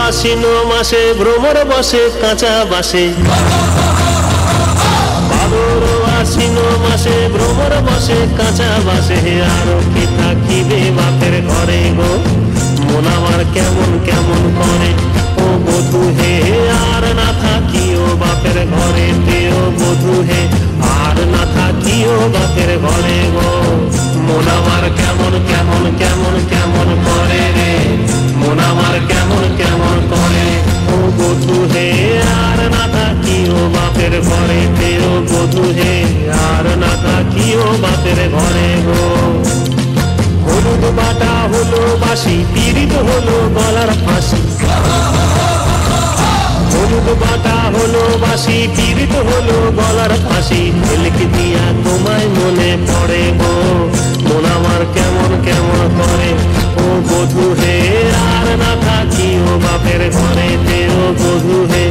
আশ্বিন মাসে ভ্রমর বসে কাঁচা বাসে, ভাদর আশ্বিন মাসে ভ্রমর বসে কাঁচা বাসে। আর কি থাকিবে বাপের ঘরে গো, মন আমার কেমন কেমন করে ও বধূ হে। আর না থাকিও বাপের ঘরে ও বধূ হে, আর না থাকিও বাপের ঘরে গো। মন আমার কেমন কেমন কেমন কেমন করে রে, মন আমার কেমন কেমন করে ও বধূ হে। আর না থাকিও বাপের ঘরে ও বধূ হে, আর না থাকিও বাপের ঘরে গো। হলুদ বাটা হলো বাসি, পীড়িত হলো গলার ফাঁসি। হলুদ বাটা হলো বাসি, পীড়িত হলো গলার ফাঁসি। ঝিলক দিয়া তোমায় মনে পড়ে গো, মন আমার কেমন কেমন করে ও বধূ হে। আর না থাকিও বাপের ঘরে ও বধূ হে,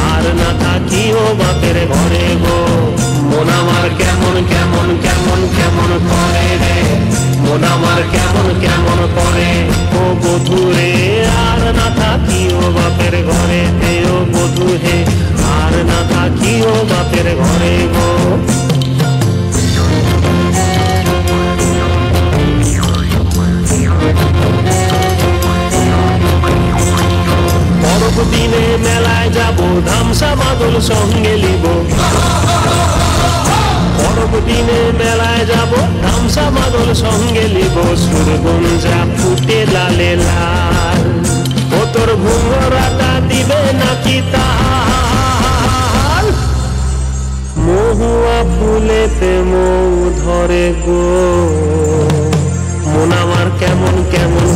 আর না থাকিও বাপের ঘরে গো। মন আমার কেমন কেমন কেমন কেমন করে রে, মন আমার কেমন কেমন করে ও বধূ রে। আর না থাকিও বাপের ঘরে ও বধূ হে, আর না থাকিও বাপের ঘরে গো। পরব দিনে মেলায় যাব, ধামসা মাদল সঙ্গে লিব। পরব দিনে মেলায় যাব, ধামসা মাদল সঙ্গে লিব। সুরগুঞ্জা ফুটে লালে লাল, ও তোর ঘুঙরাটা দিবে নাকি তাল। মহুয়া ফুলেতে মৌ ধরে গো, মন আমার কেমন কেমন